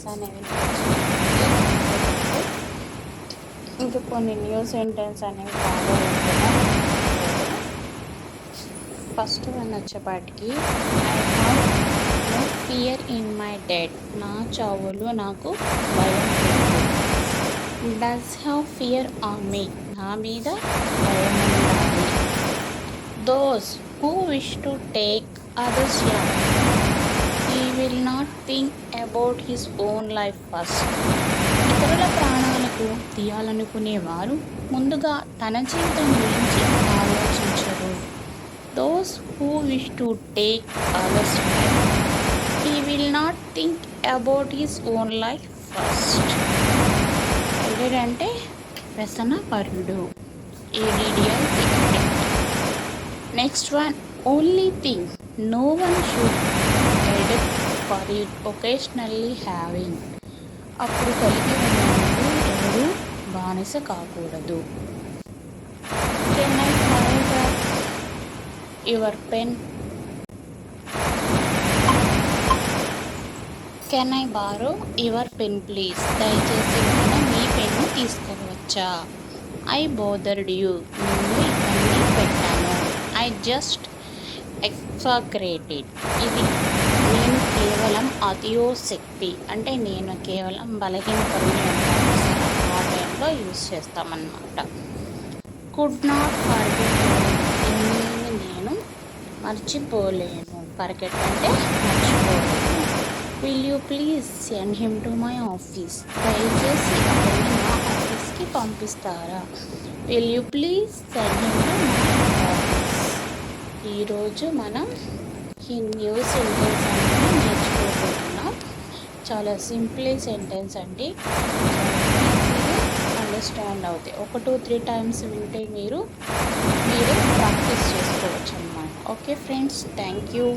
Sentence అనేవి ఇంకా కొన్ని న్యూ సెంటెన్స్ అనేవి ఫాలో అవుతున్నాం. ఫస్ట్ వన్ వచ్చేపాటికి I have no fear in my dead. నా చావులు నాకు భయం లేదు. Does have fear on me. నా మీద భయం ఉండాలి. Those who wish to take others life he will not think about his own life first. ఇతరుల ప్రాణాలకు తీయాలనుకునేవారు ముందుగా తన జీవితం గురించి ఆలోచించరు. Those who wish to take others life he will not think about his own life first. అంటే వ్యసన పరుడు. Next one only thing no one should adept for it occasionally having. అప్పుడు కలిగి ఉన్నందుకు ఎవరు బానిస కాకూడదు. Can I fire your pen. Can I borrow your pen please. దయచేసి నేను మీ పెన్ను తీసుకోవచ్చా. I bothered you. నిన్ను ఇబ్బంది పెట్టాను. I just exaggerated. ఇది నేను కేవలం అతియోశక్తి అంటే నేను కేవలం బలహీనపరుని అంటాను సరే ఆ టైంలో యూజ్ చేస్తామన్నమాట. కుడ్ నాట్ ఫర్గెట్ నేను మర్చిపోలేను. ఫర్గెట్ అంటే మర్చిపోలేను. Will you please send him to my office. దయచేసి అతన్ని నా ఆఫీస్కి పంపిస్తారా. Will you please send him to my office. ఈరోజు మనం ఈ న్యూ సెంటెన్స్ అనేది నేర్చుకోబోతున్నాం. చాలా సింపుల్ సెంటెన్స్ అండి. ఈజీగా అండర్స్టాండ్ అవుతాయి. 1, 2, 3 టైమ్స్ వింటే మీరే ప్రాక్టీస్ చేసుకోవచ్చు అన్నమాట. Okay friends, thank you.